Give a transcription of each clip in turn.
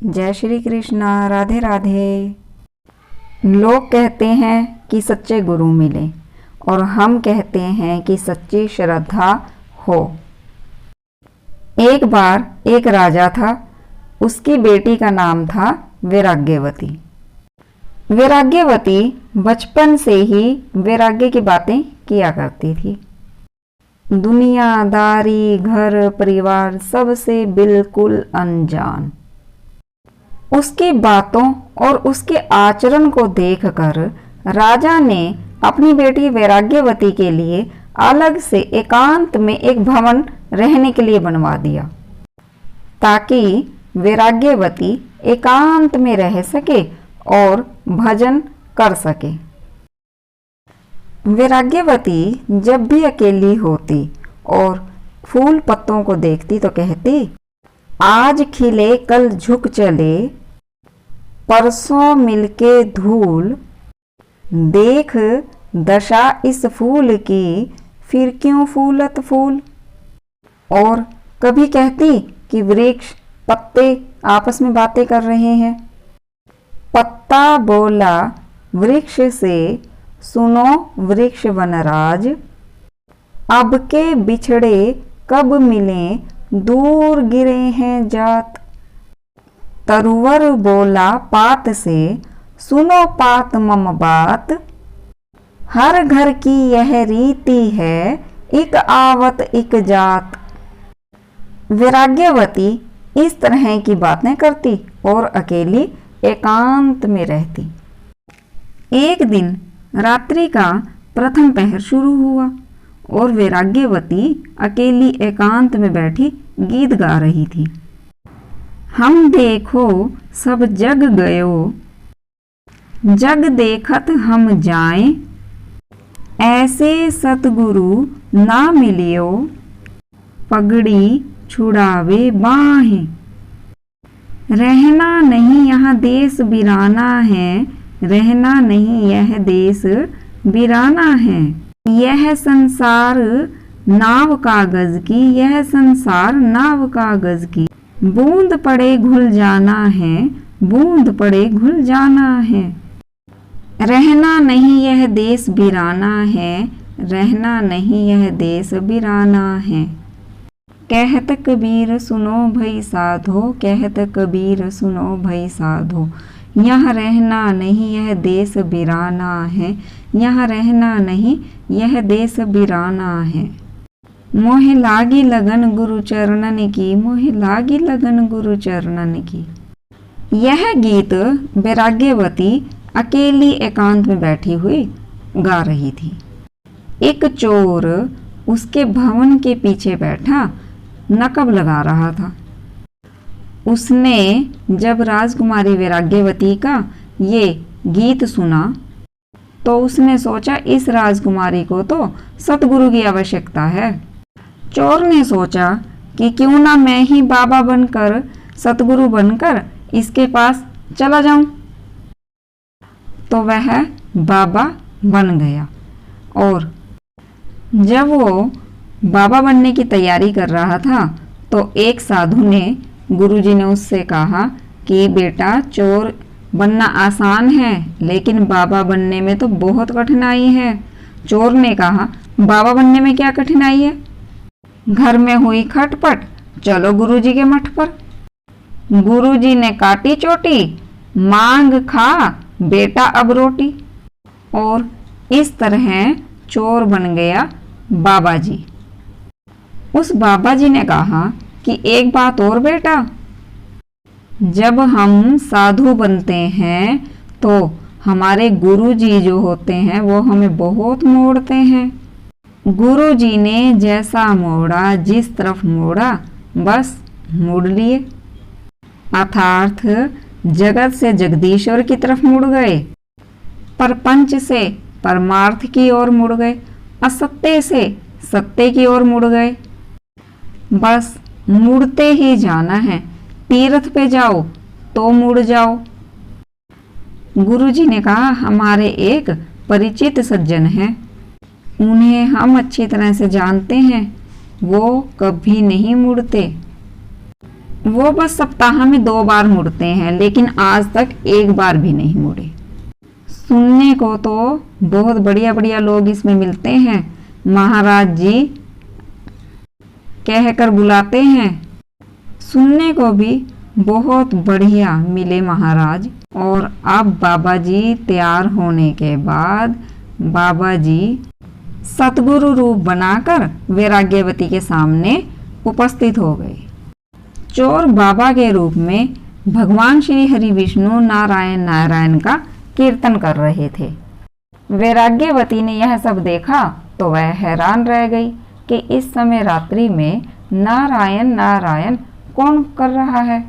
जय श्री कृष्णा। राधे राधे। लोग कहते हैं कि सच्चे गुरु मिले और हम कहते हैं कि सच्ची श्रद्धा हो। एक बार एक राजा था, उसकी बेटी का नाम था वैराग्यवती। वैराग्यवती बचपन से ही वैराग्य की बातें किया करती थी। दुनियादारी, घर परिवार सबसे बिल्कुल अनजान। उसकी बातों और उसके आचरण को देखकर राजा ने अपनी बेटी वैराग्यवती के लिए अलग से एकांत में एक भवन रहने के लिए बनवा दिया, ताकि वैराग्यवती एकांत में रह सके और भजन कर सके। वैराग्यवती जब भी अकेली होती और फूल पत्तों को देखती तो कहती, आज खिले कल झुक चले, परसों मिलके धूल, देख दशा इस फूल की, फिर क्यों फूलत फूल। और कभी कहती कि वृक्ष पत्ते आपस में बातें कर रहे हैं। पत्ता बोला वृक्ष से, सुनो वृक्ष वनराज, अब के बिछड़े कब मिले, दूर गिरे हैं जात। तरुवर बोला पात से, सुनो पात मम बात, हर घर की यह रीति है, एक आवत एक जात। वैराग्यवती इस तरह की बातें करती और अकेली एकांत में रहती। एक दिन रात्रि का प्रथम पहर शुरू हुआ और वैराग्यवती अकेली एकांत में बैठी गीत गा रही थी। हम देखो सब जग गयो, जग देखत हम जाएं, ऐसे सतगुरु ना मिलियो, पगड़ी छुड़ावे बाहें। रहना नहीं यहाँ देश बिराना है, रहना नहीं यह देश बिराना है। यह संसार नाव कागज की, यह संसार नाव कागज की, बूंद पड़े घुल जाना है, बूंद पड़े घुल जाना है। रहना नहीं यह देश बिराना है, रहना नहीं यह देश बिराना है। कहत कबीर सुनो भई साधो, कहत कबीर सुनो भई साधो, यहाँ रहना नहीं यह देश बिराना है, यहाँ रहना नहीं यह देश बिराना है। मोहे लागी लगन गुरु चरणन की, मोहे लागी लगन गुरु चरणन की। यह गीत वैराग्यवती अकेली एकांत में बैठी हुई गा रही थी। एक चोर उसके भवन के पीछे बैठा नकब लगा रहा था। उसने जब राजकुमारी वैराग्यवती का ये गीत सुना तो उसने सोचा, इस राजकुमारी को तो सतगुरु की आवश्यकता है। चोर ने सोचा कि क्यों ना मैं ही बाबा बनकर, सतगुरु बनकर इसके पास चला जाऊं। तो वह बाबा बन गया और जब वो बाबा बनने की तैयारी कर रहा था तो एक साधु ने, गुरुजी ने उससे कहा कि बेटा, चोर बनना आसान है लेकिन बाबा बनने में तो बहुत कठिनाई है। चोर ने कहा, बाबा बनने में क्या कठिनाई है? घर में हुई खटपट, चलो गुरुजी के मठ पर। गुरुजी ने काटी चोटी, मांग खा बेटा अब रोटी। और इस तरह चोर बन गया बाबा जी। उस बाबा जी ने कहा कि एक बात और बेटा, जब हम साधु बनते हैं तो हमारे गुरुजी जो होते हैं वो हमें बहुत मोड़ते हैं। गुरुजी ने जैसा मोड़ा, जिस तरफ मोड़ा बस मुड़ लिए। अर्थात जगत से जगदीश्वर की तरफ मुड़ गए, परपंच से परमार्थ की ओर मुड़ गए, असत्य से सत्य की ओर मुड़ गए। बस मुड़ते ही जाना है, तीर्थ पे जाओ तो मुड़ जाओ। गुरुजी ने कहा, हमारे एक परिचित सज्जन हैं, उन्हें हम अच्छी तरह से जानते हैं, वो कभी नहीं मुड़ते। वो बस सप्ताह में 2 बार मुड़ते हैं, लेकिन आज तक एक बार भी नहीं मुड़े। सुनने को तो बहुत बढ़िया बढ़िया लोग इसमें मिलते हैं, महाराज जी कहकर बुलाते हैं। सुनने को भी बहुत बढ़िया मिले महाराज। और अब बाबा जी तैयार होने के बाद बाबा जी सतगुरु रूप बनाकर वैराग्यवती के सामने उपस्थित हो गए। चोर बाबा के रूप में भगवान श्री हरि विष्णु नारायण नारायण का कीर्तन कर रहे थे। वैराग्यवती ने यह सब देखा तो वह हैरान रह गई कि इस समय रात्रि में नारायण नारायण कौन कर रहा है,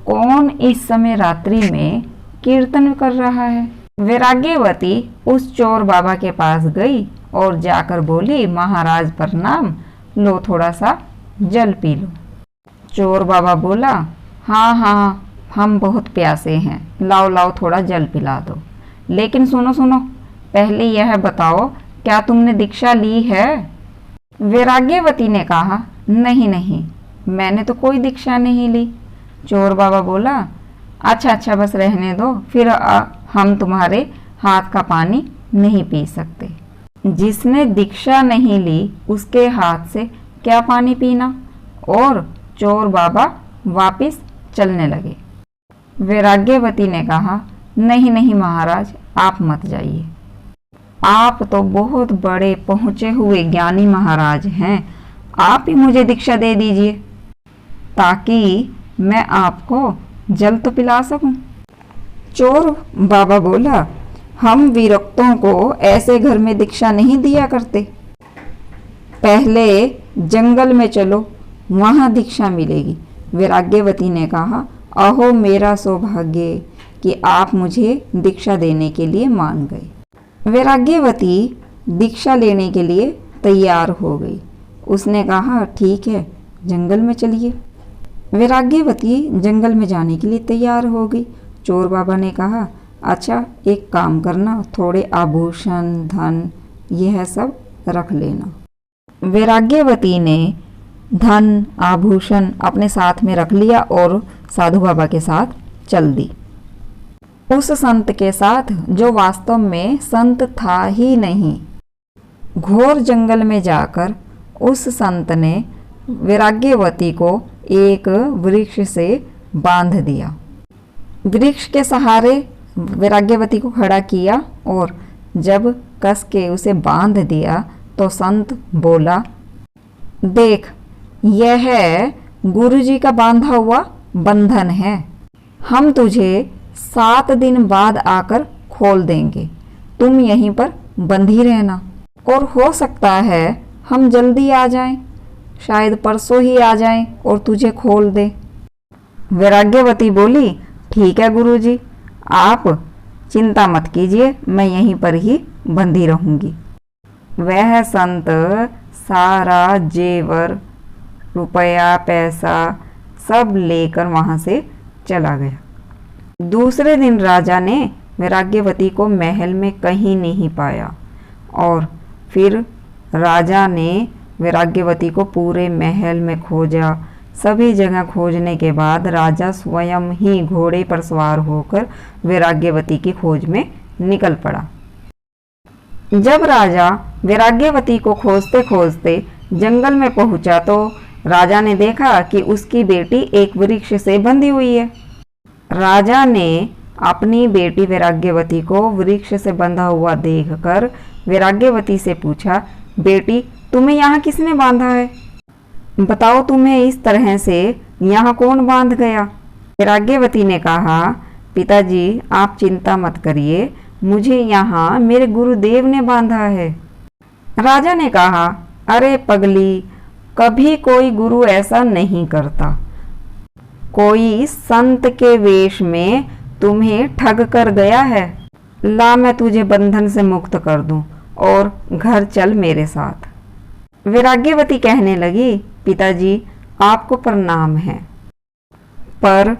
कौन इस समय रात्रि में कीर्तन कर रहा है। वैराग्यवती उस चोर बाबा के पास गई और जाकर बोली, महाराज प्रणाम, लो थोड़ा सा जल पी लो। चोर बाबा बोला, हाँ हाँ हम बहुत प्यासे हैं, लाओ लाओ थोड़ा जल पिला दो। लेकिन सुनो सुनो, पहले यह बताओ क्या तुमने दीक्षा ली है? वैराग्यवती ने कहा, नहीं नहीं, मैंने तो कोई दीक्षा नहीं ली। चोर बाबा बोला, अच्छा अच्छा बस रहने दो, फिर हम तुम्हारे हाथ का पानी नहीं पी सकते। जिसने दीक्षा नहीं ली उसके हाथ से क्या पानी पीना। और चोर बाबा वापिस चलने लगे। वैराग्यवती ने कहा, नहीं नहीं महाराज, आप मत जाइए, आप तो बहुत बड़े पहुँचे हुए ज्ञानी महाराज हैं, आप ही मुझे दीक्षा दे दीजिए ताकि मैं आपको जल तो पिला सकूं। चोर बाबा बोला, हम विरक्तों को ऐसे घर में दीक्षा नहीं दिया करते, पहले जंगल में चलो, वहां दीक्षा मिलेगी। वैराग्यवती ने कहा, अहो मेरा सौभाग्य कि आप मुझे दीक्षा देने के लिए मान गए। वैराग्यवती दीक्षा लेने के लिए तैयार हो गई। उसने कहा, ठीक है जंगल में चलिए। वैराग्यवती जंगल में जाने के लिए तैयार हो गई। चोर बाबा ने कहा, अच्छा एक काम करना, थोड़े आभूषण धन यह सब रख लेना। वैराग्यवती ने धन आभूषण अपने साथ में रख लिया और साधु बाबा के साथ चल दी। उस संत के साथ जो वास्तव में संत था ही नहीं। घोर जंगल में जाकर उस संत ने वैराग्यवती को एक वृक्ष से बांध दिया। वृक्ष के सहारे वैराग्यवती को खड़ा किया और जब कस के उसे बांध दिया तो संत बोला, देख यह गुरुजी का बांधा हुआ बंधन है, हम तुझे 7 दिन बाद आकर खोल देंगे, तुम यहीं पर बंधी रहना और हो सकता है हम जल्दी आ जाएं, शायद परसों ही आ जाएं और तुझे खोल दे। वैराग्यवती बोली, ठीक है गुरुजी, आप चिंता मत कीजिए, मैं यहीं पर ही बंधी रहूंगी। वह संत सारा जेवर रुपया पैसा सब लेकर वहां से चला गया। दूसरे दिन राजा ने वैराग्यवती को महल में कहीं नहीं पाया और फिर राजा ने वैराग्यवती को पूरे महल में खोजा। सभी जगह खोजने के बाद राजा स्वयं ही घोड़े पर सवार होकर वैराग्यवती की खोज में निकल पड़ा। जब राजा वैराग्यवती को खोजते खोजते जंगल में पहुंचा तो राजा ने देखा कि उसकी बेटी एक वृक्ष से बंधी हुई है। राजा ने अपनी बेटी वैराग्यवती को वृक्ष से बंधा हुआ देखकर वैराग्यवती से पूछा, बेटी तुम्हें यहाँ किसने बांधा है? बताओ तुम्हें इस तरह से यहाँ कौन बांध गया? वैराग्यवती ने कहा, पिताजी आप चिंता मत करिए, मुझे यहाँ मेरे गुरुदेव ने बांधा है। राजा ने कहा, अरे पगली, कभी कोई गुरु ऐसा नहीं करता, कोई संत के वेश में तुम्हें ठग कर गया है। ला मैं तुझे बंधन से मुक्त कर दूं और घर चल मेरे साथ। वैराग्यवती कहने लगी, पिताजी आपको प्रणाम है, पर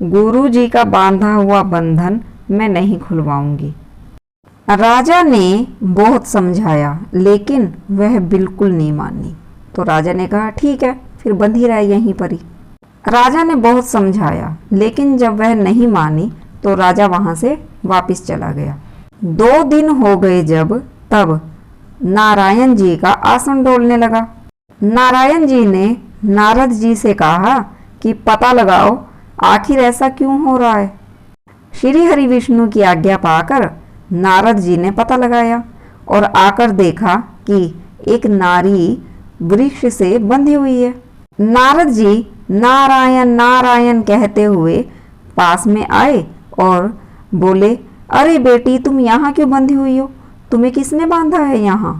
गुरुजी का बांधा हुआ बंधन मैं नहीं खुलवाऊंगी। राजा ने बहुत समझाया लेकिन वह बिल्कुल नहीं मानी। तो राजा ने कहा, ठीक है फिर बंधी रहे यहीं पर ही। राजा ने बहुत समझाया, लेकिन जब वह नहीं मानी तो राजा वहां से वापस चला गया। 2 दिन हो गए तब नारायण जी का आसन डोलने लगा। नारायण जी ने नारद जी से कहा कि पता लगाओ आखिर ऐसा क्यों हो रहा है। श्री हरि विष्णु की आज्ञा पाकर नारद जी ने पता लगाया और आकर देखा कि एक नारी वृक्ष से बंधी हुई है। नारद जी नारायण नारायण कहते हुए पास में आए और बोले, अरे बेटी, तुम यहाँ क्यों बंधी हुई हो? तुम्हें किसने बांधा है यहाँ?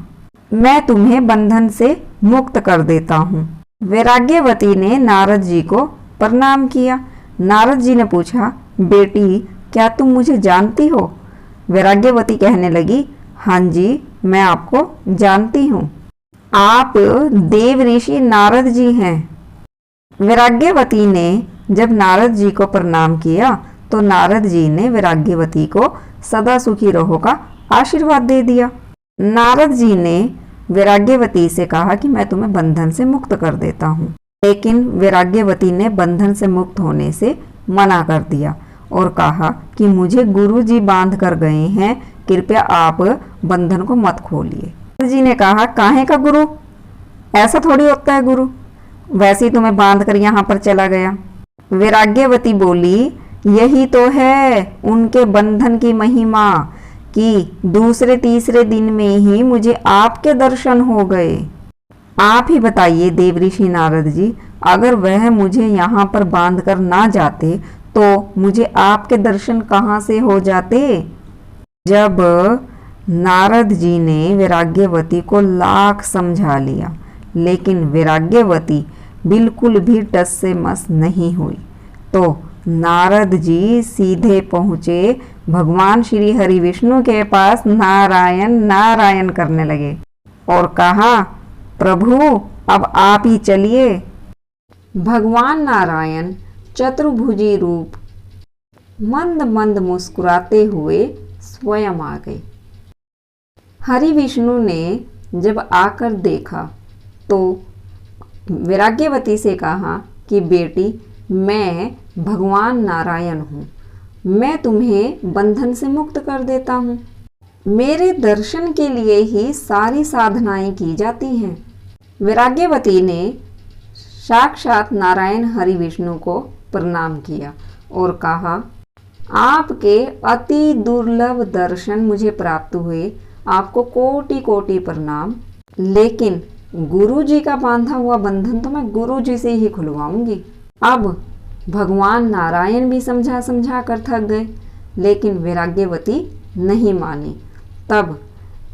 मैं तुम्हें बंधन से मुक्त कर देता हूँ। वैराग्यवती ने नारद जी को प्रणाम किया। नारद जी ने पूछा, बेटी, क्या तुम मुझे जानती हो? वैराग्यवती कहने लगी, हाँ जी, मैं आपको जानती हूँ। आप देव ऋषि नारद जी हैं। वैराग्यवती ने जब नारद जी को प्रणाम किया तो नारद जी ने वैराग्यवती को सदा सुखी रहो का आशीर्वाद दे दिया। नारद जी ने वैराग्यवती से कहा कि मैं तुम्हें बंधन से मुक्त कर देता हूँ, लेकिन वैराग्यवती ने बंधन से मुक्त होने से मना कर दिया और कहा कि मुझे गुरु जी बांध कर गए हैं, कृपया आप बंधन को मत खोलिए। नारद जी ने कहा, काहे का गुरु? ऐसा थोड़ी होता है गुरु, वैसे ही तुम्हें बांध कर यहाँ पर चला गया। वैराग्यवती बोली, यही तो है उनके बंधन की महिमा कि दूसरे तीसरे दिन में ही मुझे आपके दर्शन हो गए। आप ही बताइए देव ऋषि नारद जी, अगर वह मुझे यहाँ पर बांध कर ना जाते तो मुझे आपके दर्शन कहाँ से हो जाते? जब नारद जी ने वैराग्यवती को लाख समझा लिया, लेकिन वैराग्यवती बिल्कुल भी टस से मस नहीं हुई, तो नारद जी सीधे पहुँचे भगवान श्री हरि विष्णु के पास, नारायण नारायण करने लगे और कहा, प्रभु अब आप ही चलिए। भगवान नारायण चतुर्भुजी रूप मंद मंद मुस्कुराते हुए स्वयं आ गए। हरि विष्णु ने जब आकर देखा तो वैराग्यवती से कहा कि बेटी, मैं भगवान नारायण हूँ, मैं तुम्हें बंधन से मुक्त कर देता हूँ। मेरे दर्शन के लिए ही सारी साधनाएं की जाती हैं। वैराग्यवती ने साक्षात नारायण हरि विष्णु को प्रणाम किया और कहा, आपके अति दुर्लभ दर्शन मुझे प्राप्त हुए, आपको कोटि कोटि प्रणाम। लेकिन गुरु जी का बांधा हुआ बंधन तो मैं गुरु जी से ही खुलवाऊंगी। अब भगवान नारायण भी समझा समझा कर थक गए, लेकिन वैराग्यवती नहीं मानी। तब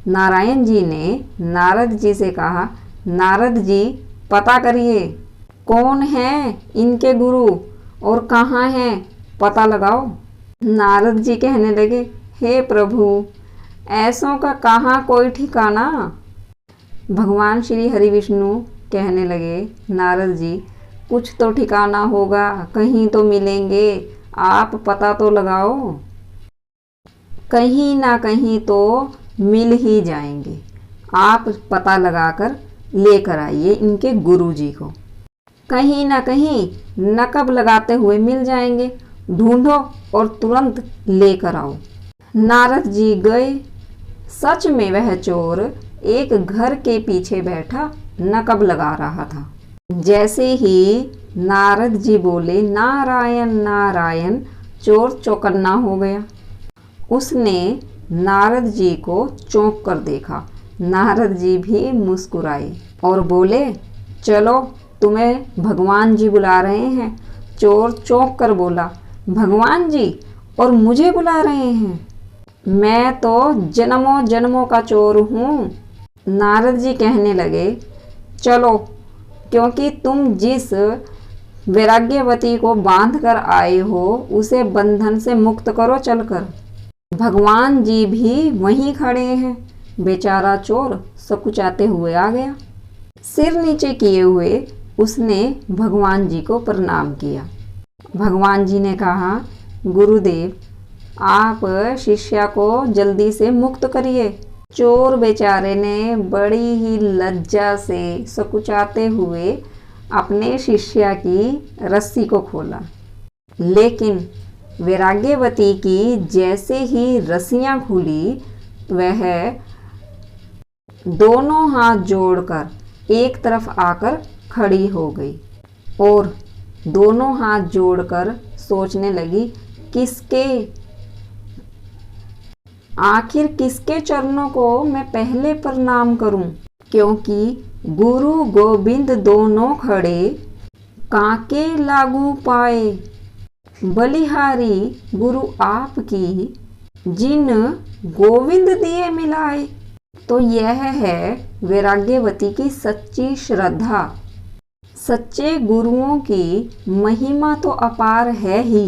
नारायण जी ने नारद जी से कहा, नारद जी, पता करिए कौन है इनके गुरु और कहाँ हैं, पता लगाओ। नारद जी कहने लगे, हे प्रभु, ऐसों का कहाँ कोई ठिकाना। भगवान श्री हरि विष्णु कहने लगे, नारद जी, कुछ तो ठिकाना होगा, कहीं तो मिलेंगे, आप पता तो लगाओ। कहीं ना कहीं तो मिल ही जाएंगे, आप पता लगाकर लेकर आइए इनके गुरु जी को। कहीं ना कहीं नकब लगाते हुए मिल जाएंगे, ढूंढो और तुरंत लेकर आओ। नारद जी गए। सच में वह चोर एक घर के पीछे बैठा नकब लगा रहा था। जैसे ही नारद जी बोले, नारायण नारायण, चोर चौकन्ना हो गया। उसने नारद जी को चौंक कर देखा। नारद जी भी मुस्कुराए और बोले, चलो, तुम्हें भगवान जी बुला रहे हैं। चोर चौंक कर बोला, भगवान जी और मुझे बुला रहे हैं? मैं तो जन्मों जन्मों का चोर हूँ। नारद जी कहने लगे, चलो, क्योंकि तुम जिस वैराग्यवती को बांध कर आए हो उसे बंधन से मुक्त करो चलकर। भगवान जी भी वहीं खड़े हैं। बेचारा चोर सकुचाते हुए आ गया। सिर नीचे किए हुए उसने भगवान जी को प्रणाम किया। भगवान जी ने कहा, गुरुदेव, आप शिष्या को जल्दी से मुक्त करिए। चोर बेचारे ने बड़ी ही लज्जा से सकुचाते हुए अपने शिष्या की रस्सी को खोला, लेकिन वैराग्यवती की जैसे ही रस्सियां खुली, वह दोनों हाथ जोड़कर एक तरफ आकर खड़ी हो गई और दोनों हाथ जोड़कर सोचने लगी, आखिर किसके चरणों को मैं पहले प्रणाम करूं, क्योंकि गुरु गोविंद दोनों खड़े, काके लागू पाए, बलिहारी गुरु आपकी, जिन गोविंद दिए मिलाए। तो यह है वैराग्यवती की सच्ची श्रद्धा। सच्चे गुरुओं की महिमा तो अपार है ही,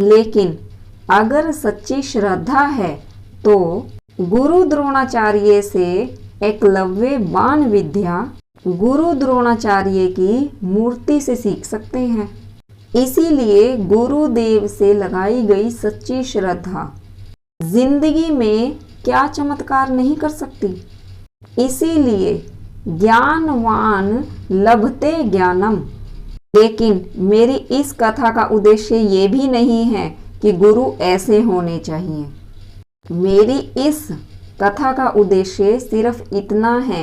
लेकिन अगर सच्ची श्रद्धा है तो गुरु द्रोणाचार्य से एकलव्य बाण विद्या गुरु द्रोणाचार्य की मूर्ति से सीख सकते हैं। इसीलिए गुरुदेव से लगाई गई सच्ची श्रद्धा जिंदगी में क्या चमत्कार नहीं कर सकती। इसीलिए ज्ञानवान लभते ज्ञानम। लेकिन मेरी इस कथा का उद्देश्य ये भी नहीं है कि गुरु ऐसे होने चाहिए। मेरी इस कथा का उद्देश्य सिर्फ इतना है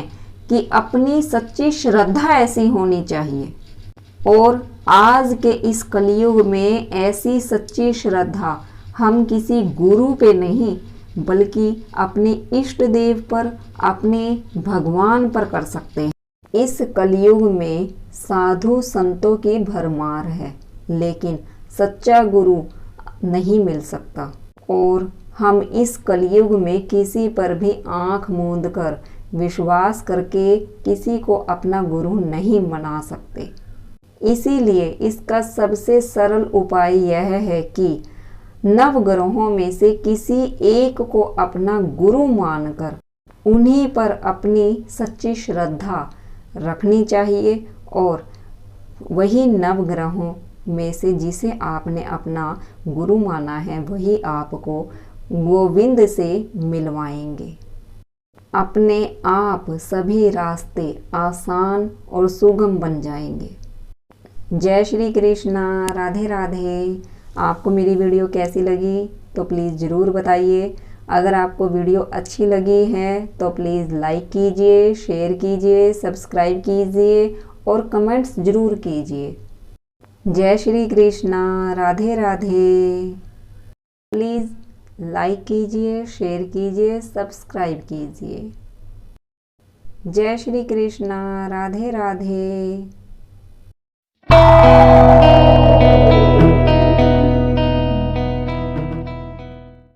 कि अपनी सच्ची श्रद्धा ऐसी होनी चाहिए, और आज के इस कलयुग में ऐसी सच्ची श्रद्धा हम किसी गुरु पे नहीं, बल्कि अपने इष्ट देव पर, अपने भगवान पर कर सकते हैं। इस कलयुग में साधु संतों की भरमार है, लेकिन सच्चा गुरु नहीं मिल सकता, और हम इस कलयुग में किसी पर भी आंख मूंद कर विश्वास करके किसी को अपना गुरु नहीं बना सकते। इसीलिए इसका सबसे सरल उपाय यह है कि नवग्रहों में से किसी एक को अपना गुरु मानकर उन्हीं पर अपनी सच्ची श्रद्धा रखनी चाहिए, और वही नवग्रहों में से जिसे आपने अपना गुरु माना है वही आपको गोविंद से मिलवाएंगे। अपने आप सभी रास्ते आसान और सुगम बन जाएंगे। जय श्री कृष्णा, राधे राधे। आपको मेरी वीडियो कैसी लगी तो प्लीज़ ज़रूर बताइए। अगर आपको वीडियो अच्छी लगी है तो प्लीज़ लाइक कीजिए, शेयर कीजिए, सब्सक्राइब कीजिए और कमेंट्स ज़रूर कीजिए। जय श्री कृष्णा, राधे राधे। प्लीज़ लाइक कीजिए, शेयर कीजिए, सब्सक्राइब कीजिए। जय श्री कृष्णा, राधे राधे।